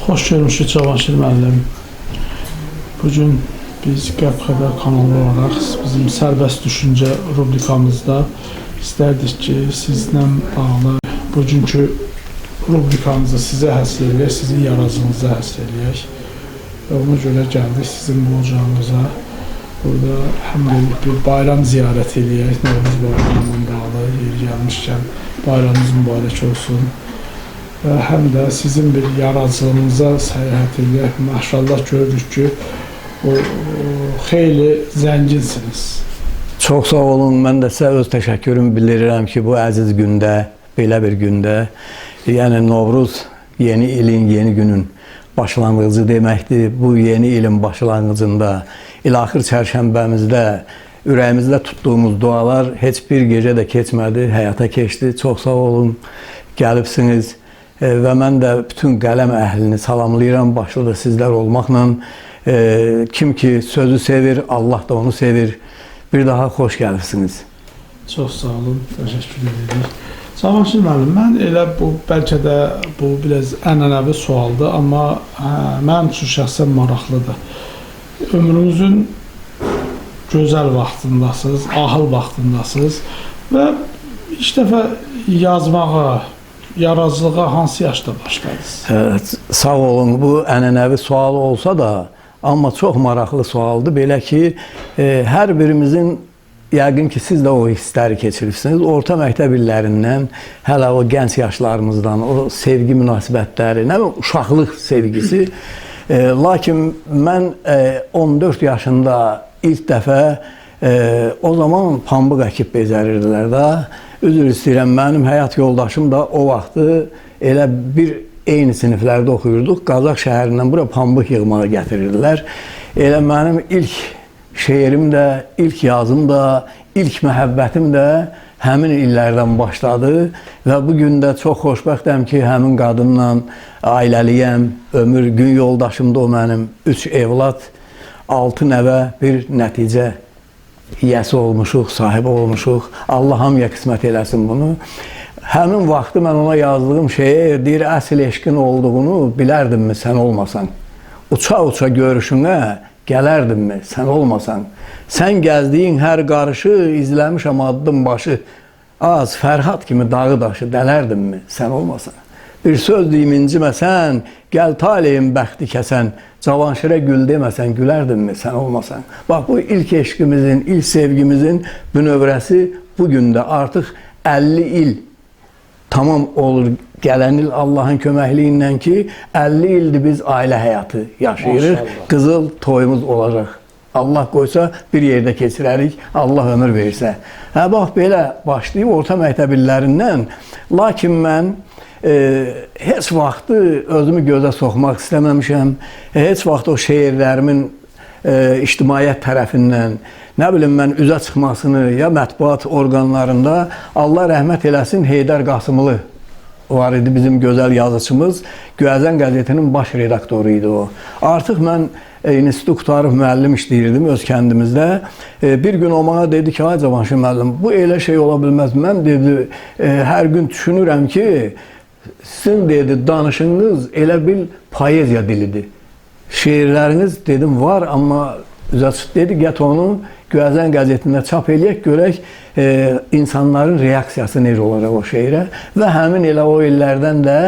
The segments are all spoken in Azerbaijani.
Hoş görmüşük Cavanşir müəllim. Bugün biz Qərb Xəbər kanalı olaraq bizim sərbəst düşüncə rubrikamızda istərdik ki, sizlə bağlı bugünkü rubrikamızı sizə həsr eləyək, sizin yaradıcılığınıza həsr eləyək. Və ona görə gəldik sizin bu ocağınıza. Burada həm də bir bayram ziyarət eləyək, Novruz bayramından bağlı yer gəlmişkən bayramınız mübarək olsun. Və həm də sizin bir yaradıcılığınıza səyahət eləyək. Maşallah görürük ki, xeyli zənginsiniz. Çox sağ olun. Mən də sizə öz təşəkkürümü bildirirəm ki, bu əziz gündə, belə bir gündə, yəni Novruz yeni ilin, yeni günün başlanğıcı deməkdir. Bu yeni ilin başlanğıcında, ilaxır çərşənbəmizdə, ürəyimizdə tutduğumuz dualar heç bir gecə də keçmədi, həyata keçdi. Çox sağ olun, gəlibsiniz. Və mən də bütün qələm əhlini salamlayıram, başlı da sizlər olmaqla. Kim ki sözü sevir, Allah da onu sevir. Bir daha xoş gəlibsiniz. Çox sağ olun, təşəkkür edirik. Cavanşir müəllim, mən elə bu, bəlkə də bu biraz ənənəvi sualdır, amma mənim üçün şəxsən maraqlıdır. Ömrünüzün gözəl vaxtındasınız, ahıl vaxtındasınız və ilk dəfə yazmağa, yaradıcılığa hansı yaşda başladınız? Sağ olun, bu ənənəvi sual olsa da, amma çox maraqlı sualdır. Belə ki, hər birimizin, yəqin ki, siz də o hissləri keçirirsiniz. Orta məktəb illərindən, hələ o gənc yaşlarımızdan, o sevgi münasibətləri, nə bileyim, uşaqlıq sevgisi. Lakin mən 14 yaşında ilk dəfə, o zaman pambıq əkib becərirdilər da. Üzr istəyirəm, mənim həyat yoldaşım da o vaxtı elə bir eyni siniflərdə oxuyurduq. Qazax şəhərindən bura pambıq yığmağa gətirirdilər. Elə mənim ilk şeirim də, ilk yazım da, ilk məhəbbətim də həmin illərdən başladı. Və bugün də çox xoşbəxtəm ki, həmin qadınla ailəliyəm, ömür gün yoldaşımda o mənim 3 evlad, 6 nəvə, bir nəticə yiyəsi olmuşuq, sahibi olmuşuq. Allah hamıya qismət eləsin bunu. Həmin vaxtı mən ona yazdığım şeir deyir, əsl eşqin olduğunu bilərdinmi sən olmasan? Uça-uça görüşünə gələrdinmi sən olmasan? Sən gəzdiyin hər qarışı izləmişəm addım başı. Az Fərhad kimi dağı daşı dələrdinmi sən olmasan? Bir söz deyim inciməsən, gəl taleyin bəxti kəsən, Cavanşirə gül deməsən, gülərdinmi sən olmasan? Bax, bu ilk eşqimizin, ilk sevgimizin bünövrəsi bugün də artıq 50 il tamam olur. Gələn il Allahın köməkliyi ki, 50 ildir biz ailə həyatı yaşayırıq. Maşallah. Qızıl toyumuz olacaq. Allah qoysa bir yerdə keçirərik, Allah ömür verirsə. Bax, belə başlayıb orta məktəb illərindən. Lakin mən heç vaxtı özümü gözə soxmaq istəməmişəm. Heç vaxt o şeirlərimin ictimaiyyət tərəfindən, nə bilim mən üzə çıxmasını ya mətbuat orqanlarında, Allah rəhmət eləsin, Heydər Qasımlı var idi bizim gözəl yazıçımız. Göyəzən qəzetinin baş redaktoru idi o. Artıq mən institut qutarıb müəllim işləyirdim öz kəndimizdə. Bir gün o bana dedi ki, ay Cavanşir müəllim, bu elə şey ola bilməz. Mən dedi, hər gün düşünürəm ki, sizin dedi, danışığınız elə bil poeziya dilidir. Şeirləriniz dedim var, amma üzəçit dedi, get onu Göyəzən qəzetində çap eləyək, görək insanların reaksiyası necə olacaq o şeirə. Və həmin elə o illərdən də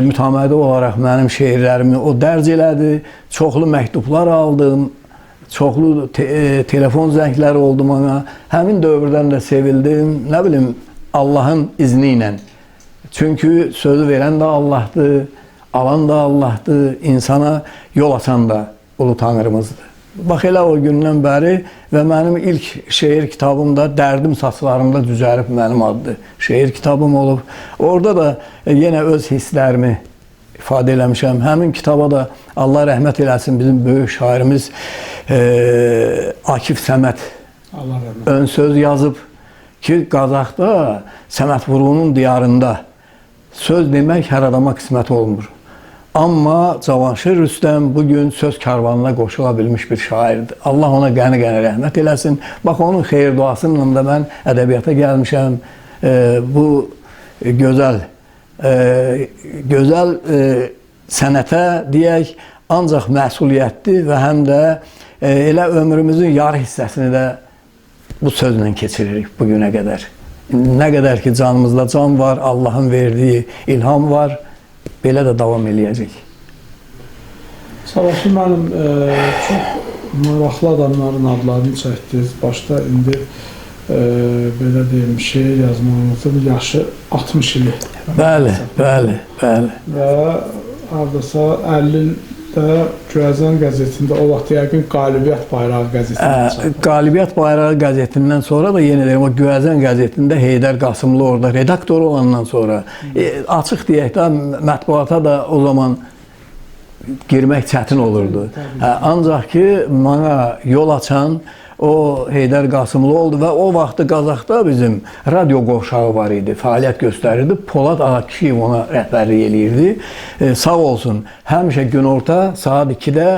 mütəmədi olaraq mənim şeirlərimi o dərc elədi. Çoxlu məktublar aldım, çoxlu telefon zəngləri oldu bana. Həmin dövrdən də sevildim, nə bilim, Allahın izni ilə. Çünki sözü verən də Allahdır, alan da Allahdır, insana yol açan da ulu tanrımızdır. Bax, elə o gündən bəri və mənim ilk şeir kitabımda Dərdim saçlarımda düzəlib mənim adlı şeir kitabım olub. Orada da yenə öz hisslərimi ifadə eləmişəm. Həmin kitaba da Allah rəhmət eləsin bizim böyük şairimiz Akif Səməd ön söz yazıb ki, Qazaxda, Səməd Vurğunun diyarında söz demək hər adama qismət olmur. Amma Cavanşir Rüstəm bugün söz karvanına qoşula bilmiş bir şairdir. Allah ona qəni-qəni rəhmət eləsin. Bax, onun xeyir duasıyla da mən ədəbiyyata gəlmişəm. Bu gözəl sənətə deyək, ancaq məsuliyyətli və həm də elə ömrümüzün yarı hissəsini də bu sözlə keçiririk bugünə qədər. Nə qədər ki canımızda can var, Allahın verdiyi ilham var, belə də davam eləyəcək. Savaşlı mənim çox maraqlı adamların adlarını çəkdiniz. Başda indi belə deyim, şeir yazmağınızın yaşı 60 ili. Bəli, bəli, bəli. Və hardasa 50 ildə Göyəzən qəzetində, o vaxt yəqin Qalibiyyət Bayrağı qəzetində. Qalibiyyət Bayrağı qəzetindən sonra da yenə deyim, o Göyəzən qəzetində Heydər Qasımlı orada redaktor olandan sonra açıq deyək də mətbuata da o zaman girmək çətin olurdu. Ancaq ki, mənə yol açan o Heydər Qasımlı oldu və o vaxtı Qazaxda bizim radio qovşağı var idi, fəaliyyət göstərirdi. Polad Akişiyev ona rəhbərlik eləyirdi. Sağ olsun, həmişə günorta saat 2-də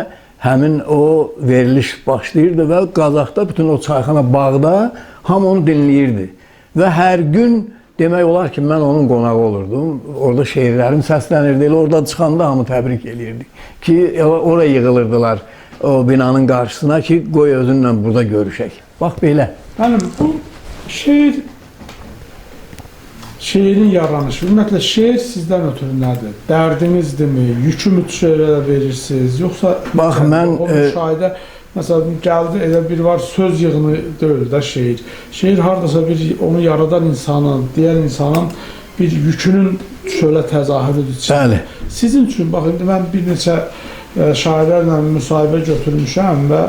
həmin o veriliş başlayırdı və Qazaxda bütün o çayxana bağda hamı onu dinləyirdi. Və hər gün demək olar ki, mən onun qonağı olurdum. Orada şeirlərim səslənirdi. Orada çıxanda hamı təbrik eləyirdi. Ki, oraya yığılırdılar o binanın qarşısına ki, qoy özünlə burada görüşək. Bax, belə. Mənim bu şeirin yaranışı, ümumiyyətlə, şeir sizdən ötürü nədir? Dərdinizdirmi? Yükümü şeirlərə verirsiniz? Yoxsa bax, mən o müşahidə, məsələn, gəldi, elə bir var, söz yığını deyil də şeir. Şeir haradasa bir, onu yaradan insanın, deyən insanın bir yükünün şöyle təzahürüdür. Bəli. Sizin üçün, bax, indi mən bir neçə şairlərlə müsahibə götürmüşəm və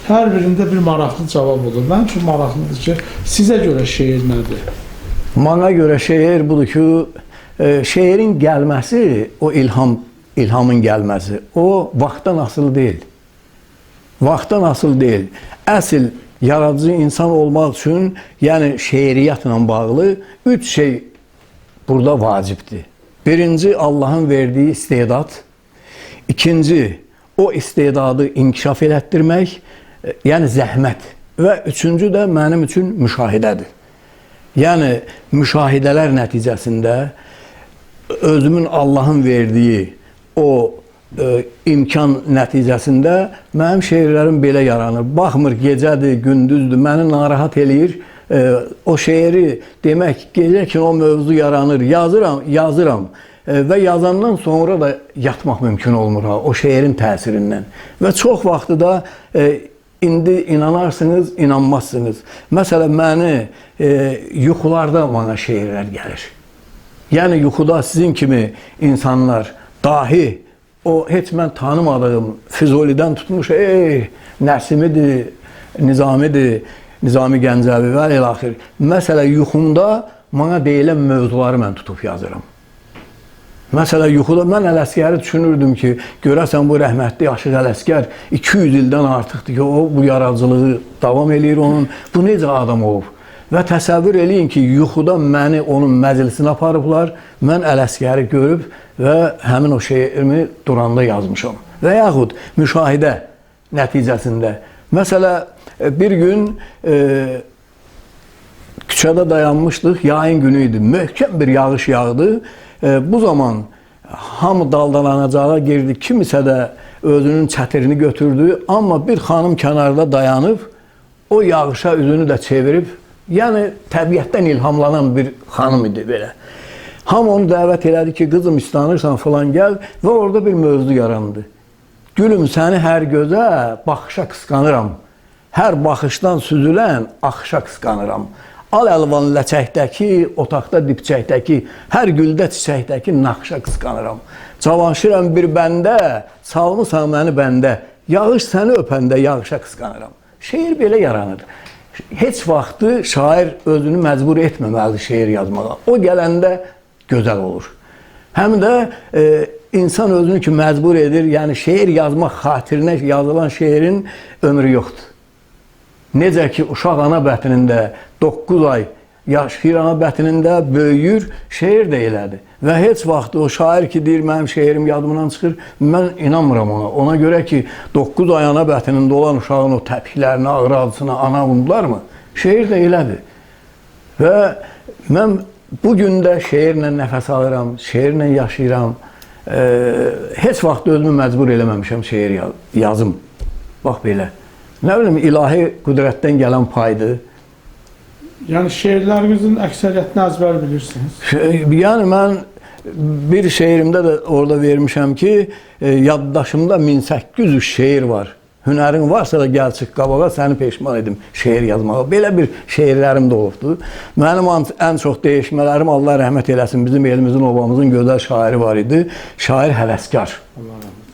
hər birində bir maraqlı cavab olur. Mənim üçün maraqlıdır ki, sizə görə şeir nədir? Mənə görə şeir budur ki, şeirin gəlməsi, o ilhamın gəlməsi, o vaxtdan asılı deyil. Vaxtdan asılı deyil. Əsl yaradıcı insan olmaq üçün, yəni şeiriyyatla bağlı 3 şey burada vacibdir. Birinci, Allahın verdiyi istedad. İkinci, o istedadı inkişaf elətdirmək, yəni zəhmət. Və üçüncü də mənim üçün müşahidədir. Yəni, müşahidələr nəticəsində özümün Allahın verdiyi o imkan nəticəsində mənim şeirlərim belə yaranır. Baxmır, gecədir, gündüzdür, məni narahat eləyir. O şeiri demək, gecə ki o mövzu yaranır, yazıram və yazandan sonra da yatmaq mümkün olmur o şeirin təsirindən. Və çox vaxtı da indi inanarsınız, inanmazsınız. Məsələn, məni yuxularda mənə şeirlər gəlir. Yəni, yuxuda sizin kimi insanlar, dahi, o heç mən tanımadığım Füzulidən tutmuş, Nəsimidir, Nizamidir, Nizami Gəncəvi və el-axir. Məsələn, yuxumda mənə deyilən mövzuları mən tutub yazıram. Məsələn, yuxuda mən Ələsgəri düşünürdüm ki, görəsən bu rəhmətli Aşıq Ələsgər 200 ildən artıqdır ki, o bu yaradıcılığı davam eləyir onun. Bu necə adam olub? Və təsəvvür eləyin ki, yuxuda məni onun məclisinə aparıblar, mən Ələsgəri görüb və həmin o şeirimi duranda yazmışam. Və yaxud müşahidə nəticəsində. Məsələn, bir gün küçədə dayanmışdıq, yayın günü idi, möhkəm bir yağış yağdı. Bu zaman hamı daldalanacağa girdi, kimisə də özünün çətirini götürdü. Amma bir xanım kənarda dayanıb, o yağışa üzünü də çevirib, yəni təbiətdən ilhamlanan bir xanım idi belə. Hamı onu dəvət elədi ki, qızım istanırsan falan gəl və orada bir mövzu yarandı. Gülüm, səni hər gözə baxışa qısqanıram, hər baxışdan süzülən axışa qısqanıram. Al əlvan ləçəkdəki, otaqda dipçəkdəki, hər güldə çiçəkdəki naxışa qısqanıram. Cavanşirəm bir bəndə, salmısan məni bəndə, yağış səni öpəndə yağışa qısqanıram. Şeir belə yaranır. Heç vaxtı şair özünü məcbur etməməlidir şeir yazmağa. O gələndə gözəl olur. Həm də insan özünü ki məcbur edir, yəni şeir yazmaq xatirinə yazılan şeirin ömrü yoxdur. Necə ki, uşaq ana bətnində 9 ay yaşayır, ana bətnində böyüyür, şeir də elədir. Və heç vaxt o şair ki, deyir, mənim şeirim yadımdan çıxır, mən inanmıram ona. Ona görə ki, 9 ay ana bətnində olan uşağın o təpiklərini, ağrı acısına ana vurdular mı? Şeir də elədir. Və mən bugün də şeirlə nəfəs alıram, şeirlə yaşayıram heç vaxt özümü məcbur eləməmişəm şeir yazım. Bax belə. Nə bilim, ilahi qüdrətdən gələn paydır. Yəni şeirlərinizin əksəriyyətini əzbər bilirsiniz. Yəni mən bir şeirimdə də orada vermişəm ki, yaddaşımda 1800 şeir var. Hünərin varsa da gəl çıx qabağa, səni peşman edim şeir yazmağa. Belə bir şeirlərim də olubdu. Mənim ən çox dəyişmələrim, Allah rəhmət eləsin, bizim elimizin, obamızın gözəl şairi var idi. Şair Həvəskar.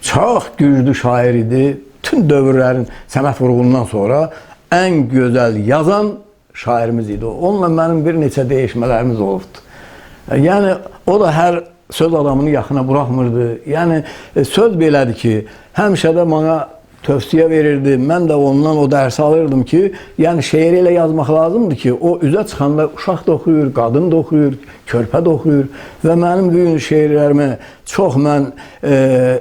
Çox güclü şair idi. Bütün dövrlərin Səməd Vurğunundan sonra ən gözəl yazan şairimiz idi. Onunla mənim bir neçə dəyişmələrimiz olubdu. Yəni, o da hər söz adamını yaxına buraxmırdı. Yəni, söz belədir ki, həmişə də bana tövsiyə verirdi. Mən də ondan o dərsi alırdım ki, yəni şeir elə yazmaq lazımdır ki, o üzə çıxanda uşaq da oxuyur, qadın da oxuyur, körpə də oxuyur və mənim bu gün şeirlərimi çox mən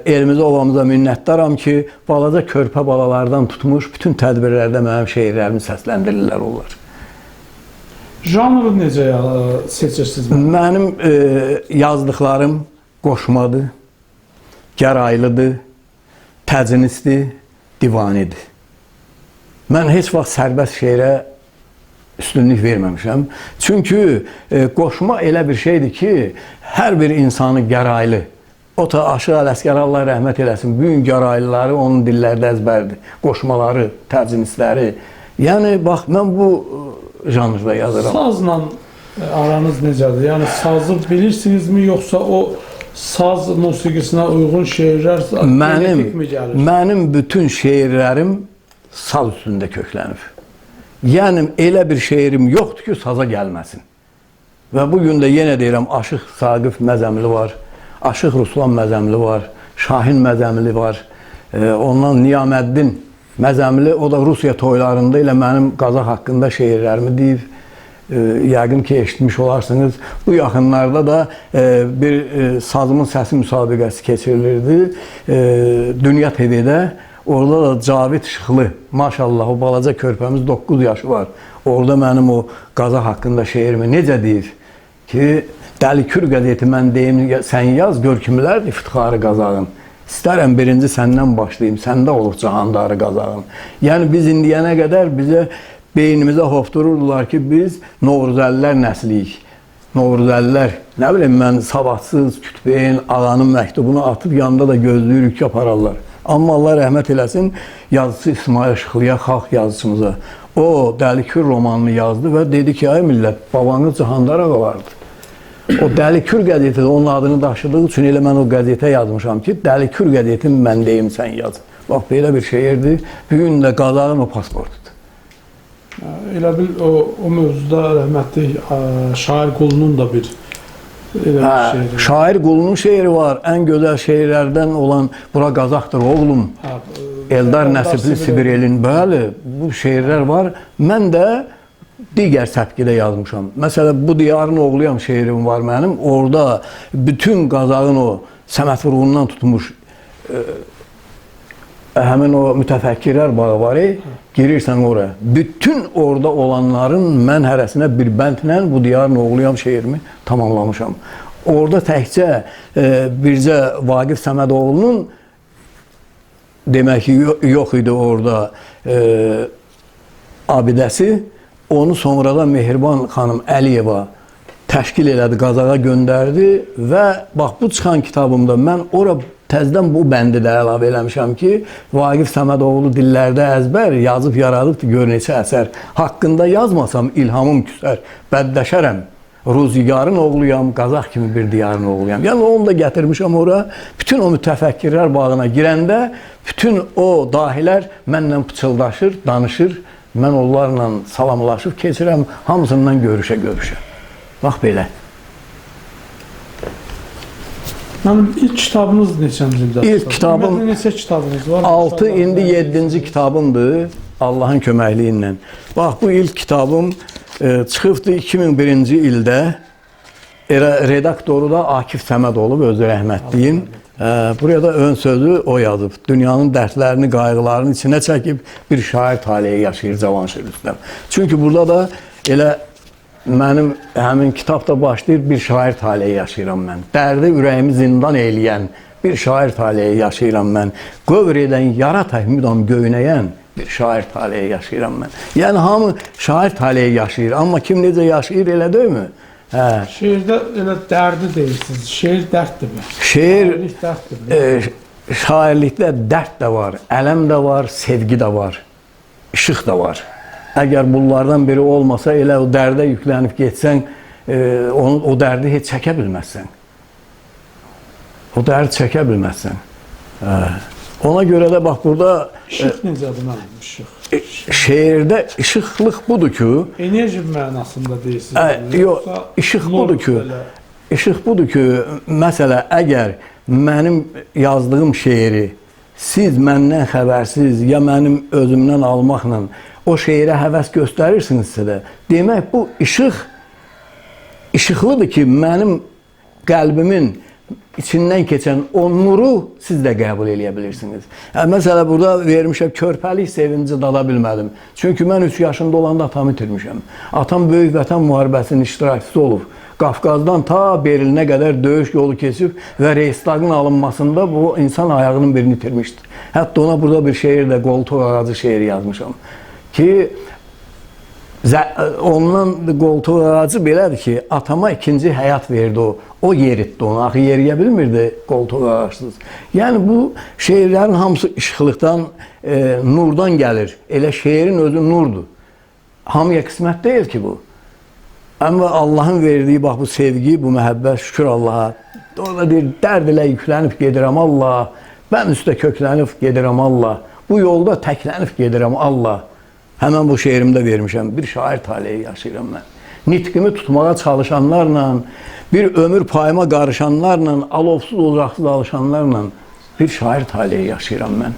elimizə, ovamıza minnətdaram ki, balaca körpə balalardan tutmuş bütün tədbirlərdə mənim şeirlərimi səsləndirirlər onlar. Janrı necə seçirsiniz? Mənim yazdıqlarım qoşmadır, gəraylıdır, təznisdir, divanidir. Mən heç vaxt sərbəst şeirə üstünlük verməmişəm. Çünki qoşma elə bir şeydir ki, hər bir insanı gəraylı. O da Aşıq Ələsgər, Allah rəhmət eləsin, bütün gəraylıları onun dillərdə əzbərdir. Qoşmaları, təznisləri. Yəni, bax, mən bu janrda yazıram. Sazla aranız necədir? Yəni, sazı bilirsinizmi, yoxsa o saz musiqisinə uyğun şeirlər genetik mi gəlir? Mənim bütün şeirlərim saz üstündə köklənib. Yəni, elə bir şeirim yoxdur ki, saza gəlməsin. Və bugün də yenə deyirəm, Aşıq Saqif Məzəmli var, Aşıq Ruslan Məzəmli var, Şahin Məzəmli var, ondan Niyaməddin Məzəmli, o da Rusiya toylarında ilə mənim Qazaq haqqında şeirlərimi deyib. Yəqin ki, eşitmiş olarsınız. Bu yaxınlarda da bir sazımın səsi müsabiqəsi keçirilirdi. Dünya TV-də. Orada da Cavid Şıxlı, maşallah, o balaca körpəmiz 9 yaşı var. Orada mənim o Qazaq haqqında şeirimi necə deyir ki, Dəlikür qəzeti mən deyim, sən yaz, gör kimlərdir iftixarı Qazağın. İstərəm birinci səndən başlayayım, səndə olub cahandarı Qazağın. Yəni, biz indiyənə qədər bizə beynimizə hopdururdular ki, biz Novruzəlilər nəsliyik. Novruzəlilər, nə bileyim mən, savadsız, kütbeyin, ağanın məktubunu atıb yanında da gözləyirik ki, apararlar. Amma Allah rəhmət eləsin, yazıcı İsmail Şıxlıya, xalq yazıcımıza. O, Dəlikür romanını yazdı və dedi ki, ay millət, babanız Cahandar ağalardı. O Dəlikür qəzeti onun adını daşıdığı üçün elə mən o qəzetə yazmışam ki, Dəlikür qəzetini mən deyim, sən yaz. Bax, belə bir şeirdir. Bugün də Qazağın o pasportudur. Elə bil o mövzuda rəhmətli Şair Qulunun da bir şeiri. Şair Qulunun şeiri var. Ən gözəl şeirlərdən olan Bura Qazaqdır oğlum. Eldar Nəsibli Sibirelin. Bəli, bu şeirlər var. Mən də digər səpkidə yazmışam. Məsələn, Bu diyarın oğluyam şeirim var mənim. Orada bütün Qazağın o Səməd Vurğunundan tutmuş həmin o mütəfəkkirlər bağı var, girirsən oraya. Bütün orada olanların mən hərəsinə bir bəndlə Bu diyarın oğluyam şeirimi tamamlamışam. Orada təkcə bircə Vaqif Səmədoğlu'nun demək ki, yox idi orada abidəsi. Onu sonradan Mehriban xanım Əliyeva təşkil elədi, Qazağa göndərdi və bax, bu çıxan kitabımda mən ora təzdən bu bəndi də əlavə eləmişəm ki, Vaqif Səmədoğlu dillərdə əzbər yazıb yaradıbdır, gör neçə əsər. Haqqında yazmasam ilhamım küsər, bəddəşərəm. Ruzigarın oğluyam, Qazaq kimi bir diyarın oğluyam. Yəni, onu da gətirmişəm ora. Bütün o mütəfəkkirlər bağına girəndə, bütün o dahilər mənlə pıçıldaşır, danışır. Mən onlarla salamlaşıb keçirəm, hamısından görüşə. Bax, belə. Mənim ilk kitabınız neçənci ildə? İlk kitabım... Neçə kitabınız var? 6, indi 7-ci kitabımdır, Allahın köməkliyi ilə. Bax, bu ilk kitabım çıxıbdır 2001-ci ildə. Redaktoru da Akif Səməd olub, özü rəhmətliyin. Buraya da ön sözü o yazıb. Dünyanın dərdlərini, qayğılarını içinə çəkib bir şair taleyi yaşayır Cavanşir Rüstəm. Çünki burada da elə mənim həmin kitabda başlayır, bir şair taleyi yaşayıram mən. Dərdi ürəyimi zindan eyləyən bir şair taleyi yaşayıram mən. Qövr edən, yara müdam göynəyən bir şair taleyi yaşayıram mən. Yəni hamı şair taleyi yaşayır, amma kim necə yaşayır elə deyilmi? Hə. Şeirdə elə dərdi deyirsiniz. Şeir dərddirmi? Şeir Şairlik dərddirmi? şairlikdə dərd də var, ələm də var, sevgi də var, işıq da var. Əgər bunlardan biri olmasa, elə o dərdə yüklənib getsən, o dərdi heç çəkə bilməzsən. O dərdi çəkə bilməzsən. Ona görə də bax burada İşıq necədir mənim işıq? şeirdə işıqlıq budur ki, Enerji mənasında deyirsiniz. yox, işıq budur ki, işıq budur ki, məsələ əgər mənim yazdığım şeiri siz məndən xəbərsiz ya mənim özümdən almaqla o şeirə həvəs göstərirsinizsə də, demək bu işıqlıdır ki, mənim qəlbimin içindən keçən o nuru siz də qəbul edə bilirsiniz. Məsələ burada vermişəm, körpəlik sevinci dada bilmədim. Çünki mən 3 yaşında olanda atamı itirmişəm. Atam Böyük Vətən müharibəsinin iştirakçısı olub. Qafqazdan ta Berlinə qədər döyüş yolu keçib və Reichstagın alınmasında bu insan ayağının birini itirmişdir. Hətta ona burada bir şeir də, qoltuq ağacı şeiri yazmışam. Ki, ondan qoltuq ağacı belədir ki, atama ikinci həyat verdi o. O yeritdi onu, axı yeriyə bilmirdi qoltuq ağacsız. Yəni bu şeirlərin hamısı işıqlıqdan, nurdan gəlir. Elə şeirin özü nurdur. Hamıya qismət deyil ki bu. Amma Allahın verdiyi bax bu sevgi, bu məhəbbət, şükür Allaha. Orada deyir, dərd ilə yüklənib gedirəm Allah. Mən üstə köklənib gedirəm Allah. Bu yolda təklənib gedirəm Allah. Həmən bu şeirimdə vermişəm. Bir şair taleyi yaşayıram mən. Nitqimi tutmağa çalışanlarla, bir ömür payıma qarışanlarla, alovsuz ocaqsız alışanlarla bir şair taleyi yaşayıram mən.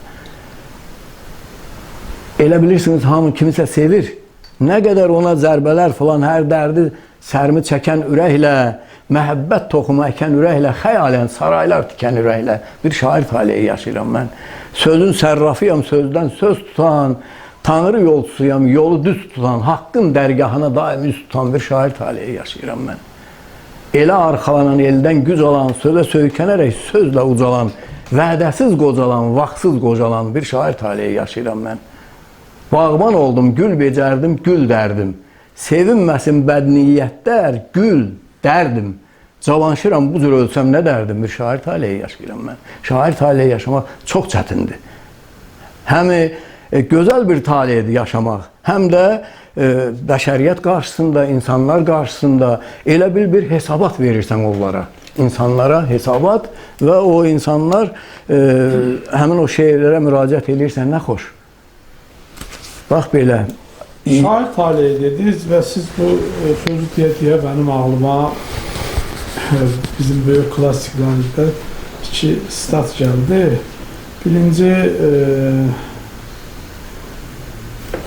Elə bilirsiniz, hamı kimisə sevir. Nə qədər ona zərbələr falan, hər dərdi sərmi çəkən ürəklə, məhəbbət toxumu əkən ürəklə, xəyalən saraylar tikən ürəklə bir şair taleyi yaşayıram mən. Sözün sərrafıyam, sözdən söz tutan, Tanrı yolçusuyam, yolu düz tutan, haqqın dərgahına daim üst tutan bir şair taleyi yaşayıram mən. Elə arxalanan, eldən güc alan, sözə söykənərək sözlə ucalan, vədəsiz qocalan, vaxtsız qocalan bir şair taleyi yaşayıram mən. Bağban oldum, gül becərdim, gül dərdim. Sevinməsin bədniyyətlər, gül dərdim. Cavanşıram, bu cür ölsəm nə dərdim? Bir şair taleyi yaşayıram mən. Şair taleyi yaşamaq çox çətindir. Həm gözəl bir taleyidir yaşamaq, həm də bəşəriyyət qarşısında, insanlar qarşısında elə bir hesabat verirsən onlara. İnsanlara hesabat və o insanlar həmin o şeirlərə müraciət edirsən, nə xoş. Bax belə. Şair taleyi dediniz və siz bu sözü deyə mənim ağlıma bizim böyük klassiklərdə 2 stat gəldi. Birinci,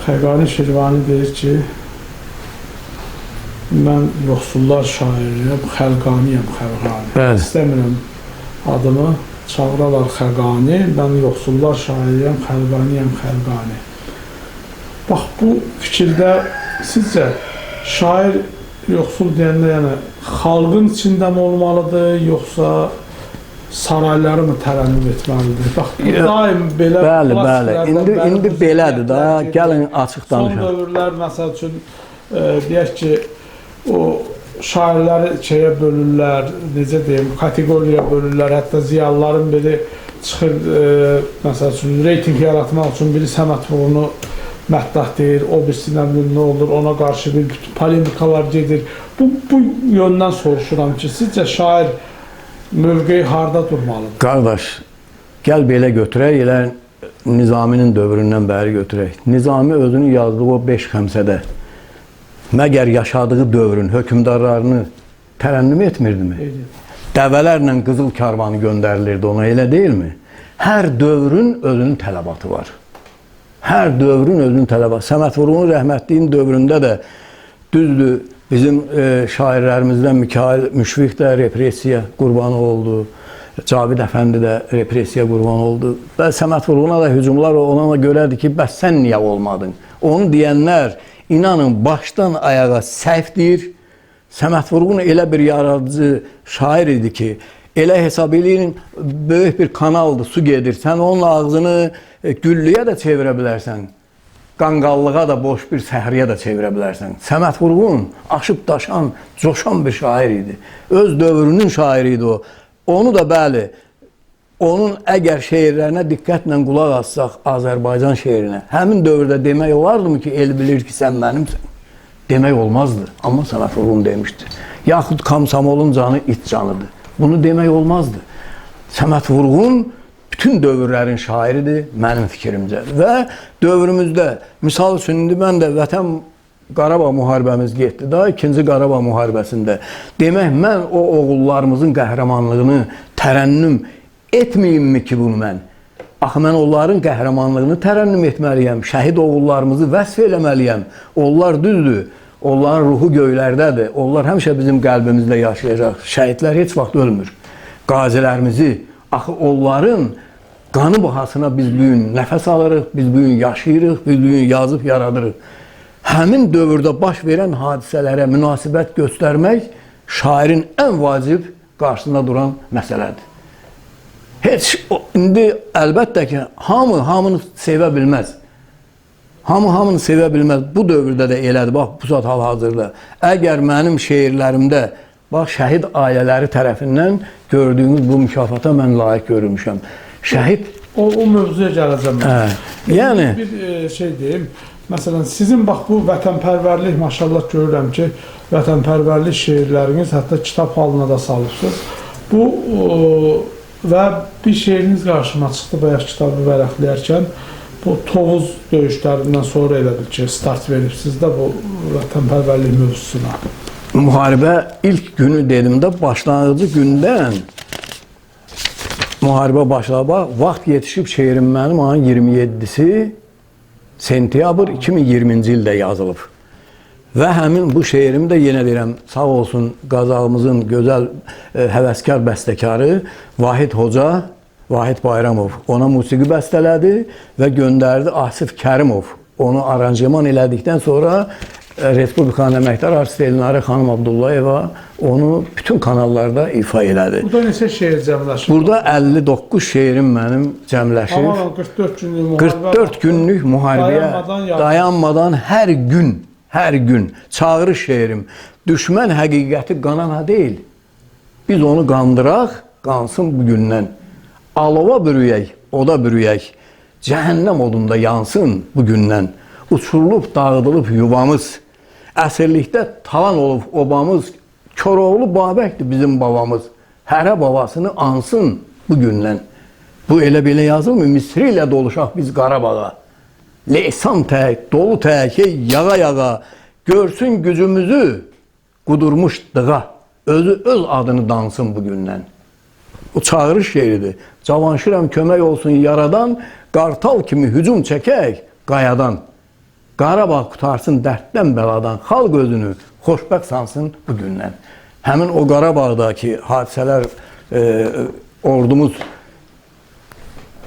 Xəqani Şirvani deyir ki, mən yoxsullar şairiyəm, xəlqaniyəm, xəlqani. İstəmirəm adımı, çağıralar Xəqani, mən yoxsullar şairiyəm, xəlqaniyəm, xəlqani. Bax, bu fikirdə sizcə şair yoxsul deyəndə, yəni xalqın içində mi olmalıdır, yoxsa sarayları mı tərənnüm etməlidir? Bax, daim belə... Bəli. İndi belədir da, gəlin açıq danışaq. Son dövrlər, məsəl üçün, deyək ki, o şairləri şeyə bölürlər, necə deyim, kateqoriyaya bölürlər, hətta ziyalıların biri çıxır, məsəl üçün, reyting yaratmaq üçün biri Səməd Vurğunu mətdah deyir, o birisindən nə olur, ona qarşı bir polemikalar gedir. Bu yöndən soruşuram ki, sizcə şair mövqeyi harda durmalıdır? Qardaş, gəl belə götürək, elə Nizaminin dövründən bəri götürək. Nizami özünü yazdığı o 5 xəmsədə məgər yaşadığı dövrün hökümdarlarını tərənnüm etmirdimi? Dəvələrlə qızıl karvanı göndərilirdi ona, elə deyilmi? Hər dövrün özünün tələbatı var. Hər dövrün özünün tələbatı. Səməd Vurğunun rəhmətliyin dövründə də düzdür, bizim şairlərimizdən Mikail Müşfiq də repressiya qurbanı oldu. Cavid Əfəndi də repressiya qurbanı oldu. Və Səməd Vurğuna da hücumlar ona görədir ki, bəs sən niyə olmadın? Onu deyənlər inanın başdan ayağa səhvdir. Səməd Vurğun elə bir yaradıcı şair idi ki, elə hesab eləyin, böyük bir kanaldır, su gedir. Sən onun ağzını güllüyə də çevirə bilərsən. Qanqallığa da, boş bir səhriyə də çevirə bilərsən. Səməd Vurğun aşıb daşan, coşan bir şair idi. Öz dövrünün şairi idi o. Onu da bəli, onun əgər şeirlərinə diqqətlə qulaq assaq Azərbaycan şeirinə, həmin dövrdə demək olardımı ki, el bilir ki, sən mənimsən? Demək olmazdı. Amma Səməd Vurğun demişdi. Yaxud Komsomolun canı it canıdır. Bunu demək olmazdı. Səməd Vurğun bütün dövrlərin şairidir, mənim fikrimcə. Və dövrümüzdə, misal üçün, indi mən də Vətən Qarabağ müharibəmiz getdi da, 2-ci Qarabağ müharibəsində. Demək, mən o oğullarımızın qəhrəmanlığını tərənnüm etməyimmi ki, bunu mən? Axı, mən onların qəhrəmanlığını tərənnüm etməliyəm, şəhid oğullarımızı vəsf eləməliyəm. Onlar düzdür, onların ruhu göylərdədir, onlar həmişə bizim qəlbimizdə yaşayacaq. Şəhidlər heç vaxt ölmür. Qazilərimizi, axı, onların qanı bahasına biz bugün nəfəs alırıq, biz bugün yaşayırıq, biz bugün yazıb yaradırıq. Həmin dövrdə baş verən hadisələrə münasibət göstərmək şairin ən vacib qarşısında duran məsələdir. Heç, indi əlbəttə ki, hamını sevə bilməz. Hamını sevə bilməz. Bu dövrdə də elədir, bax, bu saat hal-hazırda. Əgər mənim şeirlərimdə, bax, şəhid ailələri tərəfindən gördüyünüz bu mükafata mən layiq görülmüşəm. Şəhid... O mövzuya gələcəm. Yəni... Bir şey deyim. Məsələn, sizin bax, bu vətənpərvərlik, maşallah görürəm ki, vətənpərvərlik şeirləriniz hətta kitab halına da salıbsınız. Bu... Və bir şeiriniz qarşıma çıxdı bayaq kitabı vərəqləyərkən, bu Tovuz döyüşlərindən sonra elədir ki, start veribsiniz də bu vətənpərvərlik mövzusuna. Müharibə ilk günü dedimdə, başlanğıcı gündən müharibə başlaba, vaxt yetişib şeirim mənim ayın 27-si sentyabr 2020-ci ildə yazılıb. Və həmin bu şeirimi də yenə deyirəm, sağ olsun Qazağımızın gözəl həvəskar bəstəkarı Vahid Hoca, Vahid Bayramov ona musiqi bəstələdi və göndərdi Asif Kərimov. Onu aranjman elədikdən sonra Respublikanın əməkdar artist Elnarə xanım Abdullayeva onu bütün kanallarda ifa elədi. Burada neçə şeir cəmləşir? Burada 59 şeirim mənim cəmləşir. Aman 44 günlük müharibə. 44 günlük müharibəyə dayanmadan hər gün çağırış şeirim. Düşmən həqiqəti qanana deyil. Biz onu qandıraq, qansın bugündən. Alova bürüyək, oda bürüyək. Cəhənnəm odunda yansın bugündən. Uçurulub, dağıdılıb yuvamız. Əsirlikdə talan olub obamız. Koroğlu Babəkdir bizim babamız. Hərə babasını ansın bugündən. Bu elə belə yazılmı? Misri ilə doluşaq biz Qarabağa. Leysan tək, dolu tək, yağa, görsün gücümüzü qudurmuş dığa, özü öz adını dansın bugündən. O çağırış şeiridir. Cavanşiram kömək olsun yaradan, qartal kimi hücum çəkək qayadan. Qarabağ qutarsın dərddən bəladan, xalq özünü xoşbəxt sansın bugündən. Həmin o Qarabağdakı hadisələr ordumuz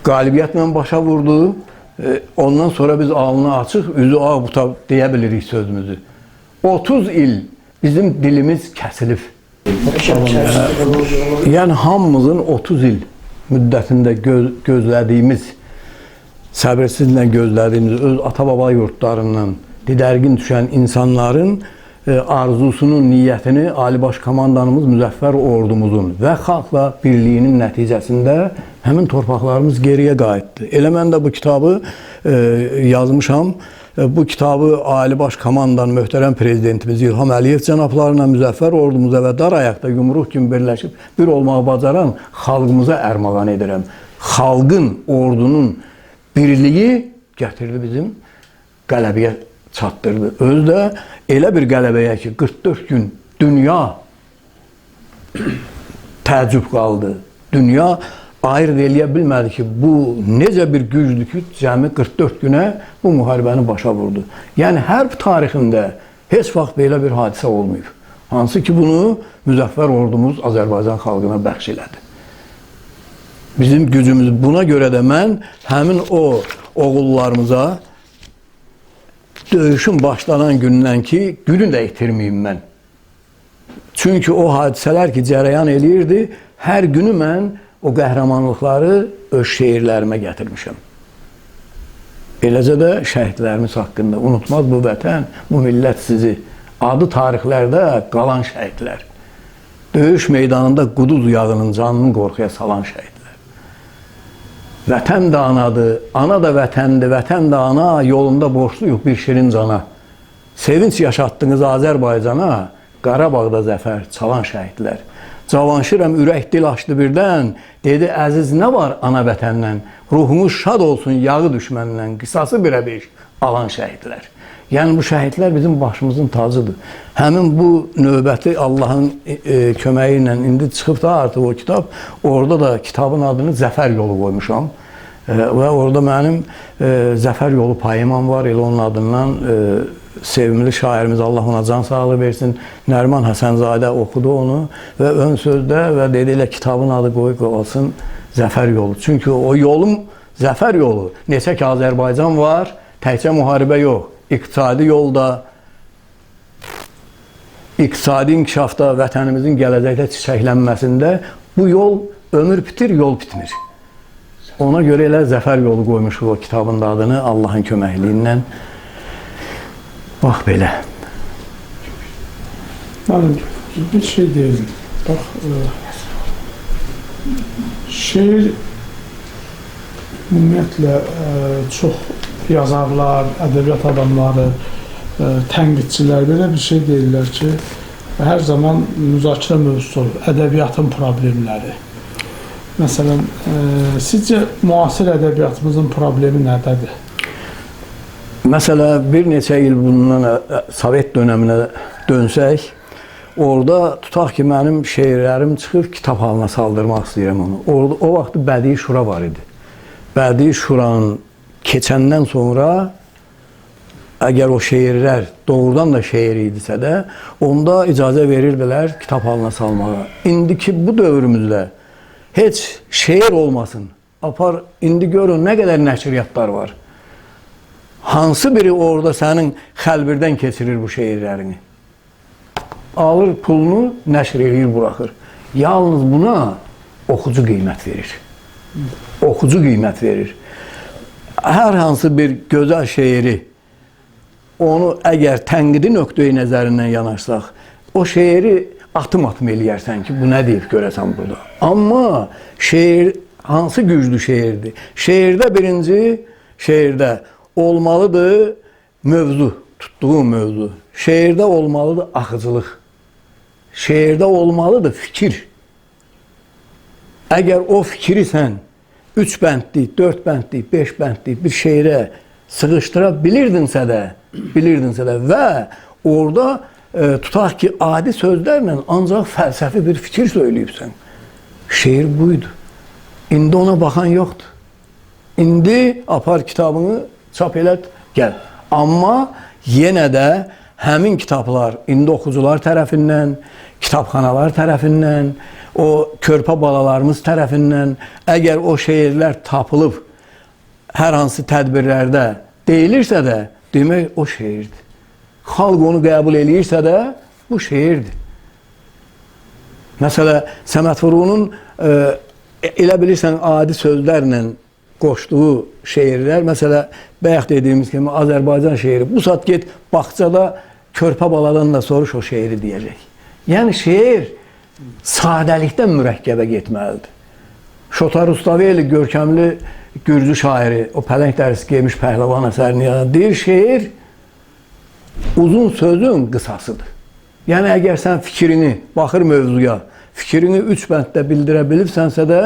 qalibiyyətlə başa vurdu. Ondan sonra biz alnı açıq, üzü ağ buta deyə bilirik sözümüzü. 30 il bizim dilimiz kəsilib. Yəni hamımızın 30 il müddətində gözlədiyimiz, səbirsizlə gözlədiyimiz öz ata-baba yurtlarından didərgin düşən insanların arzusunun, niyyətini Ali Baş Komandanımız Müzəffər ordumuzun və xalqla birliyinin nəticəsində həmin torpaqlarımız geriyə qayıtdı. Elə mən də bu kitabı yazmışam. Bu kitabı Ali Baş Komandan möhtərəm prezidentimiz İlham Əliyev cənablarına, Müzəffər ordumuza və dar ayaqda yumruq kimi birləşib bir olmağı bacaran xalqımıza ərmağan edirəm. Xalqın, ordunun birliyi gətirdi bizim qələbəyə çatdırdı. Özü də elə bir qələbəyə ki, 44 gün dünya təəccüb qaldı. Dünya ayırt eləyə bilmədi ki, bu necə bir gücdür ki, cəmi 44 günə bu müharibəni başa vurdu. Yəni, hərb tarixində heç vaxt belə bir hadisə olmayıb. Hansı ki, bunu Müzəffər ordumuz Azərbaycan xalqına bəxş elədi. Bizim gücümüz buna görə də mən həmin o oğullarımıza döyüşün başlanan gündən ki, günü də itirməyim mən. Çünki o hadisələr ki, cərəyan eləyirdi, hər günü mən o qəhrəmanlıqları öz şeirlərimə gətirmişəm. Eləcə də şəhidlərimiz haqqında unutmaz bu vətən, bu millət sizi. Adı tarixlərdə qalan şəhidlər. Döyüş meydanında quduz yağının canını qorxuya salan şəhidlər. Vətən də anadır, ana da vətəndir, vətən də ana, yolunda borçluyuq bir şirin cana. Sevinç yaşatdığınız Azərbaycana, Qarabağda zəfər çalan şəhidlər. Cavanşirəm, ürək dil açdı birdən, dedi, əziz nə var ana vətəndən, ruhumuz şad olsun yağı düşməndən, qisası birə-bir alan şəhidlər. Yəni bu şəhidlər bizim başımızın tacıdır. Həmin bu növbəti Allahın köməyi ilə indi çıxıb da artıq o kitab, orada da kitabın adını Zəfər yolu qoymuşam. Və orada mənim Zəfər yolu poemam var, elə onun adından sevimli şairimiz, Allah ona can sağlığı versin, Nəriman Həsənzadə oxudu onu və ön sözdə və dedi ilə kitabın adı qoyulsun Zəfər yolu. Çünki o yolum Zəfər yolu. Neçə ki Azərbaycan var, təkcə müharibə yox. İqtisadi yolda, iqtisadi inkişafda, vətənimizin gələcəkdə çiçəklənməsində bu yol ömür bitir, yol bitmir. Ona görə elə Zəfər yolu qoymuşuq o kitabın adını Allahın köməkliyi. Bax belə. Mənim bir şey deyim. Bax, şeir ümumiyyətlə çox yazarlar, ədəbiyyat adamları, tənqidçilər belə bir şey deyirlər ki, hər zaman müzakirə mövzusu olur, ədəbiyyatın problemləri. Məsələn, sizcə müasir ədəbiyyatımızın problemi nədədir? Məsələ, bir neçə il bundan Sovet dönəminə dönsək, orada tutaq ki, mənim şeirlərim çıxıb kitab halına saldırmaq istəyirəm onu. Orada, o vaxt Bədii Şura var idi. Bədii Şuranın keçəndən sonra, əgər o şeirlər doğrudan da şeir idisə də, onda icazə verirdilər kitab halına salmağa. İndiki bu dövrümüzdə heç şeir olmasın. Apar, indi görün nə qədər nəşriyyatlar var. Hansı biri orada sənin xəlbirdən keçirir bu şeirlərini? Alır pulunu, nəşr edir, buraxır. Yalnız buna oxucu qiymət verir. Oxucu qiymət verir. Hər hansı bir gözəl şeiri, onu əgər tənqidi nöqteyi nəzərindən yanaşsaq, o şeiri atım-atım eləyərsən ki, bu nə deyib görəsən burada. Amma şeir, hansı güclü şeirdir? Şeirdə birinci, şeirdə olmalıdır mövzu, tutduğu mövzu. Şeirdə olmalıdır axıcılıq. Şeirdə olmalıdır fikir. Əgər o fikri sən 3 bəndlik, 4 bəndlik, 5 bəndlik bir şeirə sıxışdıra bilirdinsə də və orada tutaq ki, adi sözlərlə ancaq fəlsəfi bir fikir söyləyibsən. Şeir buydu. İndi ona baxan yoxdur. İndi apar kitabını çap elət, gəl. Amma yenə də həmin kitablar indi oxucular tərəfindən, kitabxanalar tərəfindən, o körpə balalarımız tərəfindən, əgər o şeirlər tapılıb hər hansı tədbirlərdə deyilirsə də, demək o şeirdir. Xalq onu qəbul eləyirsə də, bu şeirdir. Məsələ, Səməd Vurğunun elə bilirsən adi sözlərlə qoşduğu şeirlər, məsələ, bayaq dediyimiz kimi Azərbaycan şeiri, bu saat get bağçada körpə baladan da soruş o şeiri deyəcək. Yəni şeir sadəlikdən mürəkkəbə getməlidir. Şotar Rustaveli, görkəmli Gürcü şairi, o pələng dərisi geymiş pəhləvan əsərini yazan, deyir şeir uzun sözün qısasıdır. Yəni əgər sən fikrini, baxır mövzuya, fikrini 3 bənddə bildirə bilibsənsə də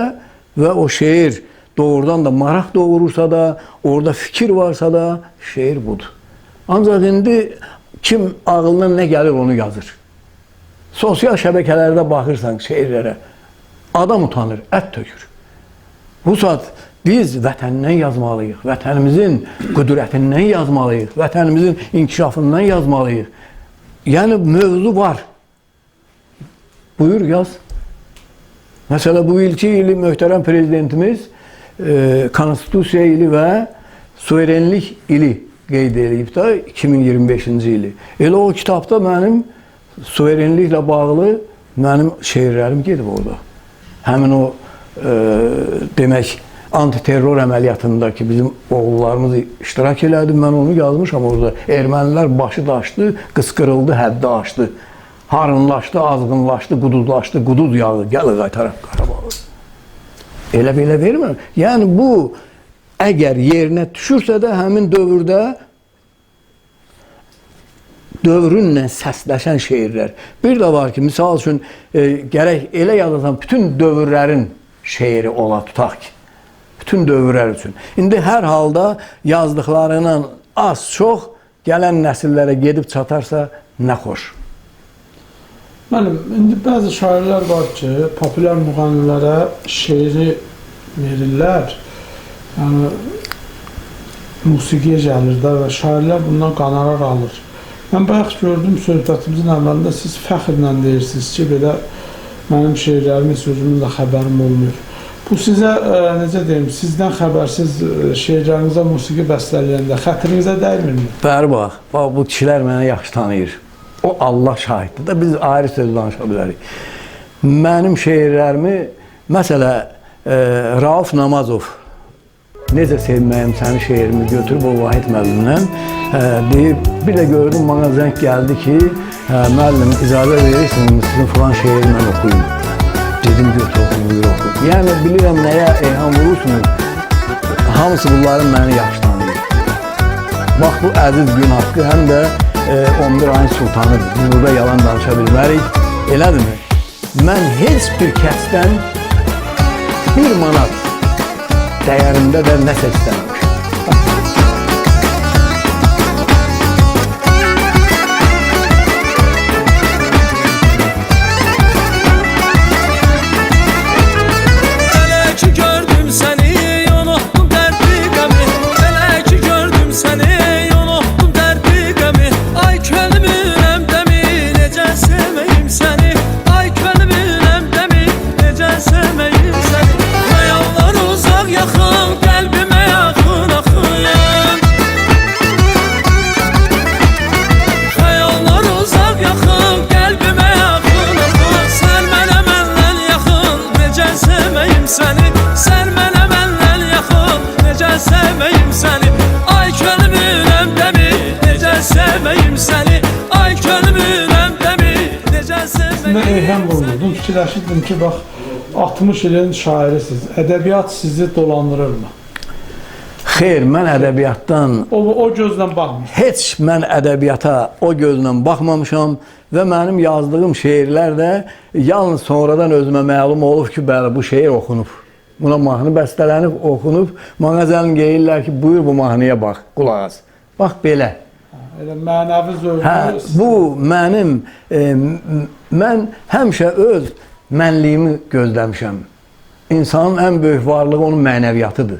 və o şeir doğrudan da maraq doğurursa da, orada fikir varsa da, şeir budur. Ancaq indi kim ağlına nə gəlir onu yazır. Sosial şəbəkələrdə baxırsan şeirlərə, adam utanır, ət tökür. Bu saat biz vətəndən yazmalıyıq, vətənimizin qüdrətindən yazmalıyıq, vətənimizin inkişafından yazmalıyıq. Yəni mövzu var. Buyur, yaz. Məsələ, bu ilki ili möhtərəm prezidentimiz konstitusiya ili və suverenlik ili qeyd edib də 2025-ci ili. Elə o kitabda mənim suverenliklə bağlı mənim şeirlərim gedib orada. Həmin o demək antiterror əməliyyatındakı bizim oğullarımız iştirak elədi. Mən onu yazmışam orada. Ermənilər başı daşdı, qısqırıldı, həddi aşdı. Harınlaşdı, azğınlaşdı, quduzlaşdı, quduz yağı, gəl qaytaraq Qarabağı. Elə belə verməm. Yəni bu əgər yerinə düşürsə də həmin dövrdə dövrünlə səsləşən şeirlər. Bir də var ki, misal üçün gərək elə yazasan, bütün dövrlərin şeiri ola tutaq ki. Bütün dövrlər üçün. İndi hər halda yazdıqlarından az-çox gələn nəsillərə gedib çatarsa nə xoş. Mənim, indi bəzi şairlər var ki, populyar müğənnilərə şeiri verirlər. Yəni, musiqiyə gəlir də və şairlər bundan qanarar alır. Mən bayaq gördüm söhbətimizin əvvəlində siz fəxrlə deyirsiniz ki, belə mənim şeirlərimin sözümün də xəbərim olmuyor. Bu sizə, necə deyim, sizdən xəbərsiz şeirlərinizə musiqi bəstələyəndə xətrinizə dəymirmi? Bəri bax, bu kişilər mənə yaxşı tanıyır. O Allah şahiddir də, biz ayrı söz danışa bilərik. Mənim şeirlərimi, məsələ, Rauf Namazov, Necə sevməyim səni şeirimi götürüb o Vahid müəllimdən deyib, bir də gördüm, bana zəng gəldi ki, müəllim, icazə verirsiniz, sizin falan şeiri mən oxuyum. Dedim, götür oxuyum, buyur oxuyum. Yəni, bilirəm nəyə eyham vurursunuz, hamısı bunların məni yaxşı tanıyır. Bax, bu əziz gün haqqı həm də 11 ayın sultanıdır. Biz burada yalan danışa bilmərik. Elədirmi? Mən heç bir kəsdən 1 manat dəyərində də nəsə istəməmişim. Mən eyhəm vurmurdum, fikirləşirdim ki, bax, 60 ilin şairisiz, ədəbiyyat sizi dolandırırmı? Xeyr, mən ədəbiyyatdan... O gözlə baxmışam. Heç mən ədəbiyyata o gözlə baxmamışam və mənim yazdığım şeirlər də yalnız sonradan özümə məlum olub ki, bəli, bu şeir oxunub. Buna mahnı bəstələnib, oxunub, mənəzəlin qeyirlər ki, buyur bu mahnıya bax, qulaq az. Bax, belə. Elə mənəvi zövqü... Hə, bu mənim... Mən həmişə öz mənliyimi gözləmişəm. İnsanın ən böyük varlığı onun mənəviyyatıdır.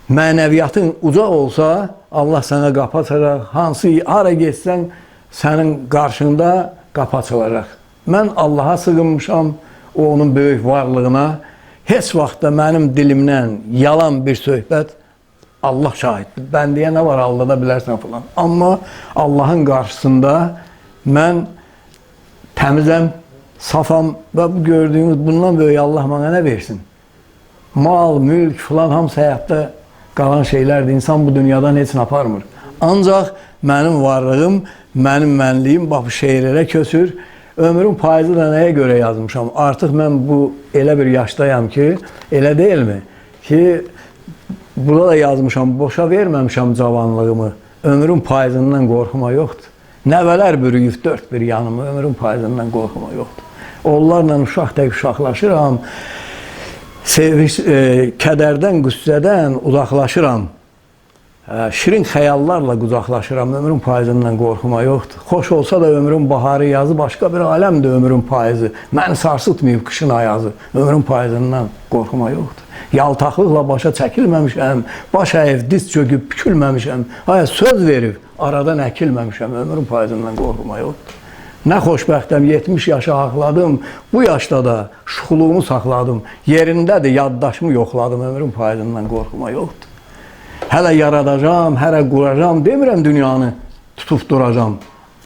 Mənəviyyatın uca olsa, Allah sənə qapı açacaq, hansı hara getsən, sənin qarşında qapı açılacaq. Mən Allaha sığınmışam, o onun böyük varlığına. Heç vaxt da mənim dilimdən yalan bir söhbət, Allah şahiddir. Bəndiyə nə var, aldada bilərsən falan. Amma Allahın qarşısında mən təmizəm, safam və bu gördüyünüz bundan böyük Allah mənə nə versin? Mal, mülk falan hamısı həyatda qalan şeylərdir. İnsan bu dünyadan heç nə aparmır. Ancaq mənim varlığım, mənim mənliyim bax bu şeirlərə köçür. Ömrün payızı da nəyə görə yazmışam? Artıq mən bu elə bir yaşdayam ki, elə deyilmi? Ki, burada da yazmışam, boşa verməmişəm cavanlığımı. Ömrün payızından qorxuma yoxdur. Nəvələr bürüyüb dörd bir yanımı, ömrün payızından qorxuma yoxdur. Onlarla uşaq tək uşaqlaşıram, kədərdən, qüssədən uzaqlaşıram. Şirin xəyallarla qucaqlaşıram, ömrün payızından qorxuma yoxdur. Xoş olsa da ömrün baharı yazı, başqa bir aləmdir ömrün payızı. Məni sarsıtmayıb qışın ayazı, ömrün payızından qorxuma yoxdur. Yaltaqlıqla başa çəkilməmişəm, baş əyib, diz çöküb, bükülməmişəm, söz verib, aradan əkilməmişəm, ömrün payızından qorxuma yoxdur. Nə xoşbəxtəm, 70 yaşa haqladım, bu yaşda da şuxuluğumu saxladım, yerindədir, yaddaşımı yoxladım, ömrün payızından qorxuma yoxdur. hələ yaradacam, hələ quracam, demirəm dünyanı tutub duracam.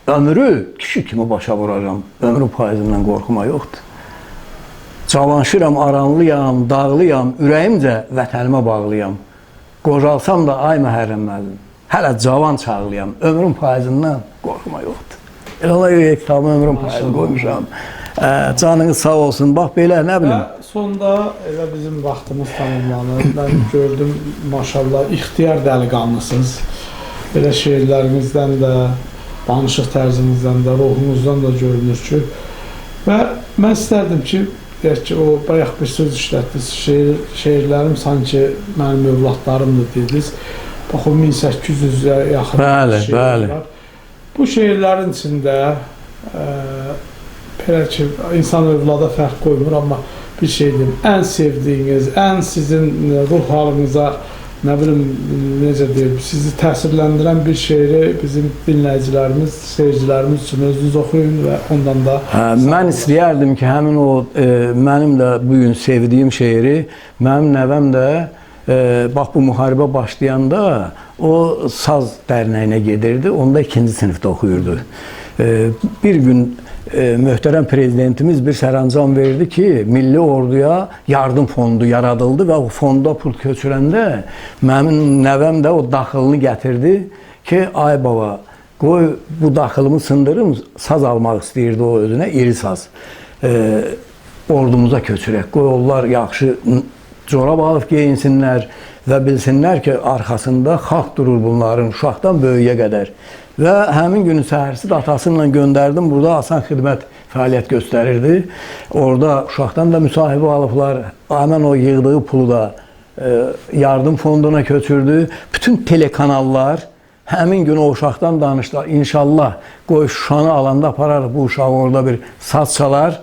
Ömrü kişi kimi başa vuracam. Ömrün payızından qorxuma yoxdur. Cavanşıram, aranlıyam, dağlıyam, ürəyimcə vətənimə bağlıyam. Qocalsam da ay məhərrəmməzim. Hələ cavan çağlıyam, ömrün payızından qorxuma yoxdur. Elə ola kitabı ömrün payızı qoymuşam. Canınız sağ olsun. Bax belə, nə bilim. Və sonda elə bizim vaxtımız tamamlanır. Mən gördüm, maşallah, ixtiyar dəliqanlısınız. Belə şeirlərinizdən də, danışıq tərzinizdən də, ruhunuzdan da görünür ki. Və mən istərdim ki, deyək ki, o bayaq bir söz işlətdiniz, şeirlərim sanki mənim övladlarımdır dediniz. Bax, o 1800-ə yaxın şeirlər var. Bu şeirlərin içində belə ki, insan övlada fərq qoymur, amma bir şey deyim, ən sevdiyiniz, ən sizin ruh halınıza, nə bilim, necə deyim, sizi təsirləndirən bir şeiri bizim dinləyicilərimiz, seyircilərimiz üçün özünüz oxuyun və ondan da... Mən istəyərdim ki, həmin o, mənim də bugün sevdiyim şeiri, mənim nəvəm də, bax, bu müharibə başlayanda o saz dərnəyinə gedirdi, onda 2-ci sinifdə oxuyurdu. Bir gün möhtərəm prezidentimiz bir sərəncam verdi ki, milli orduya yardım fondu yaradıldı və o fonda pul köçürəndə mənim nəvəm də o daxılını gətirdi ki, ay baba, qoy bu daxılımı sındırım, saz almaq istəyirdi o özünə, iri saz. Ordumuza köçürək, qoy onlar yaxşı corab alıb geyinsinlər və bilsinlər ki, arxasında xalq durur bunların, uşaqdan böyüyə qədər. Və həmin günü səhərsiz atasıyla göndərdim, burada asan xidmət fəaliyyət göstərirdi. Orada uşaqdan da müsahibə alıblar, həmən o yığdığı pulu da yardım fonduna köçürdü. Bütün telekanallar həmin gün o uşaqdan danışdılar. İnşallah qoy Şuşanı alanda aparar bu uşağı orada bir saz çalar.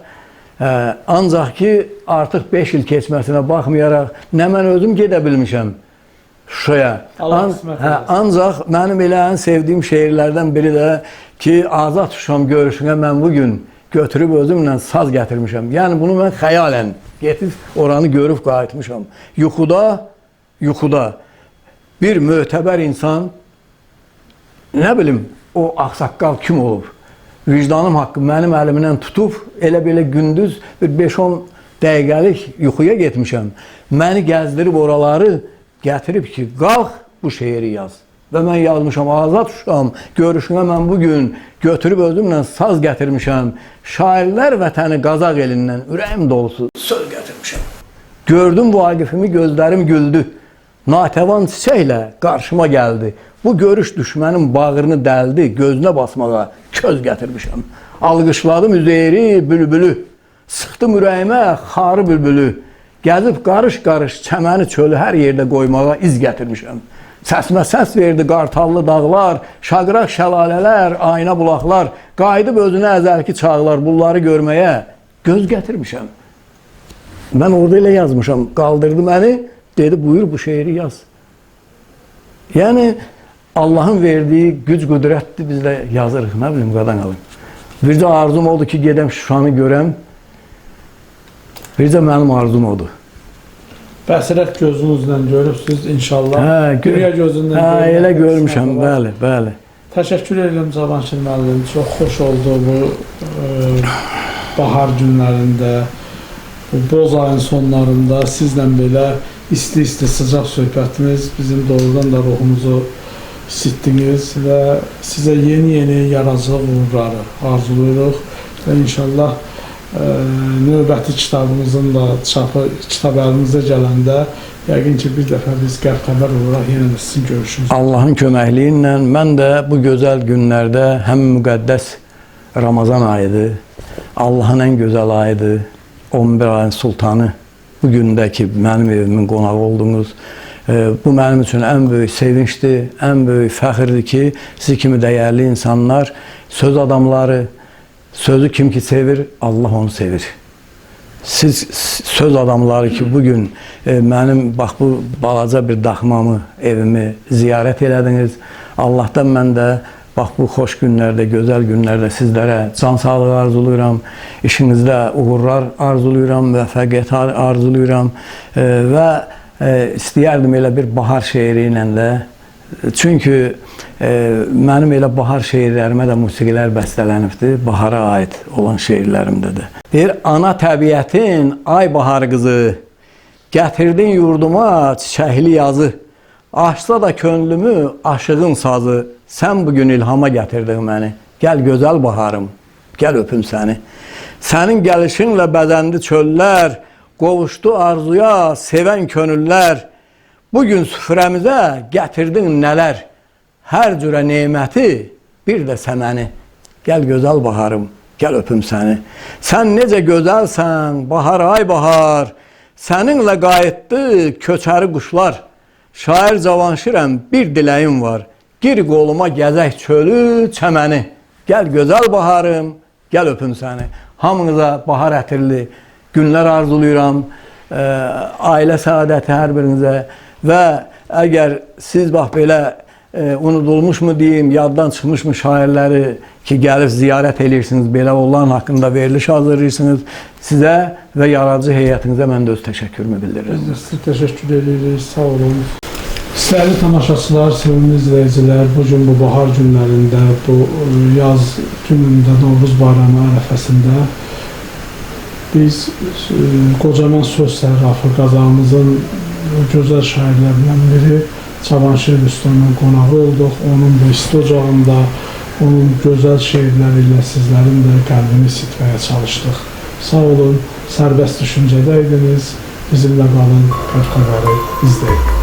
Ancaq ki, artıq 5 il keçməsinə baxmayaraq, nə mən özüm gedə bilmişəm Şuşaya. Ancaq mənim elə ən sevdiyim şeirlərdən biri də ki, Azad Şuşam görüşünə mən bugün götürüb özümlə saz gətirmişəm. Yəni, bunu mən xəyalən getib oranı görüb qayıtmışam. Yuxuda bir mötəbər insan, nə bilim, o ağsaqqal kim olub? Vicdanım haqqı mənim əlimdən tutub, elə belə gündüz bir 5-10 dəqiqəlik yuxuya getmişəm. Məni gəzdirib oraları gətirib ki, qalx bu şeiri yaz. Və mən yazmışam, Azad Şuşam, görüşünə mən bugün götürüb özümlə saz gətirmişəm. Şairlər vətəni Qazaq elindən ürəyim dolusu söz gətirmişəm. Gördüm Vaqifimi, gözlərim güldü. Natəvan çiçəklə qarşıma gəldi. Bu görüş düşmənin bağrını dəldi, gözünə basmağa köz gətirmişəm. Alqışladım üzeyri, bülbülü, sıxdım ürəyimə xarı bülbülü. Gəzib qarış-qarış çəməni çölü hər yerdə qoymağa iz gətirmişəm. Səsimə səs verdi qartallı dağlar, şaqraq şəlalələr, ayna bulaqlar, qayıdıb özünə əzəlki çağlar, bunları görməyə göz gətirmişəm. Mən orada elə yazmışam, qaldırdı məni, dedi buyur bu şeiri yaz. Yəni, Allahın verdiyi güc qüdrətdir, biz də yazırıq, nə bilim, qadan alın. Bir də arzum oldu ki, gedəm Şuşanı görəm. Bircə mənim arzum odur. Bəsirət gözünüzlə görürsünüz, inşallah. Dünya gözündən görürəm. Elə görmüşəm, bəli. Təşəkkür edirəm Cavanşir müəllim. Çox xoş oldu bu bahar günlərində, bu boz ayın sonlarında sizlə belə isti-isti sıcaq söhbətiniz bizim doğrudan da ruhumuzu isitdiniz və sizə yeni yaradıcılıq uğurları arzulayırıq və inşallah növbəti kitabımızın da çapı kitab əlimizə gələndə yəqin ki, bir dəfə biz Qərb Xəbər olaraq yenə də sizin görüşünüz. Allahın köməkliyi ilə mən də bu gözəl günlərdə həm müqəddəs Ramazan ayıdır, Allahın ən gözəl ayıdır, 11 ayın sultanı, bu gündəki mənim evimin qonağı oldunuz. Bu mənim üçün ən böyük sevinçdir, ən böyük fəxirdir ki, siz kimi dəyərli insanlar, söz adamları, sözü kim ki sevir, Allah onu sevir. Siz söz adamları ki, bugün mənim bax bu balaca bir daxmamı, evimi ziyarət elədiniz. Allahdan mən də bax bu xoş günlərdə, gözəl günlərdə sizlərə can sağlığı arzuluyuram, işinizdə uğurlar arzuluyuram, müvəffəqiyyət arzuluyuram və istəyərdim elə bir bahar şeiri ilə də. Çünki mənim elə bahar şeirlərimə də musiqilər bəstələnibdir, bahara aid olan şeirlərimdə də. Deyir, ana təbiətin ay bahar qızı, gətirdin yurduma çiçəkli yazı, açsa da könlümü aşığın sazı, sən bugün ilhama gətirdin məni, gəl gözəl baharım, gəl öpüm səni. Sənin gəlişinlə bəzəndi çöllər, qovuşdu arzuya sevən könüllər, bugün süfrəmizə gətirdin nələr, hər cürə neməti bir də səməni, gəl gözəl baharım, gəl öpüm səni. Sən necə gözəlsən, bahar ay bahar, səninlə qayıtdı köçəri quşlar, şair Cavanşirəm bir diləyim var, gir qoluma gəzək çölü çəməni, gəl gözəl baharım, gəl öpüm səni. Hamınıza bahar ətirli günlər arzuluyuram, ailə səadəti hər birinizə və əgər siz bax belə unudulmuşmu deyim, yaddan çıxmışmı şairləri ki, gəlib ziyarət edirsiniz, belə onların haqqında veriliş hazırlayırsınız, sizə və yaradıcı heyətinizə mən də öz təşəkkürümü bildirirəm. Biz də sizə təşəkkür edirik, sağ olun. Sevgili tamaşaçılar, sevimli izləyicilər, bugün bu bahar günlərində, bu yaz günündə, Novruz bayramı ərəfəsində biz qocaman söz sərrafı Qazağımızın gözəl şairlərindən biri Cavanşir Rüstəmin qonağı olduq. Onun bu isti ocağında, onun gözəl şeirləri ilə sizlərin də qəlbini isitməyə çalışdıq. Sağ olun, sərbəst düşüncədəydiniz, bizimlə qalın, Qərb xəbəri izləyin.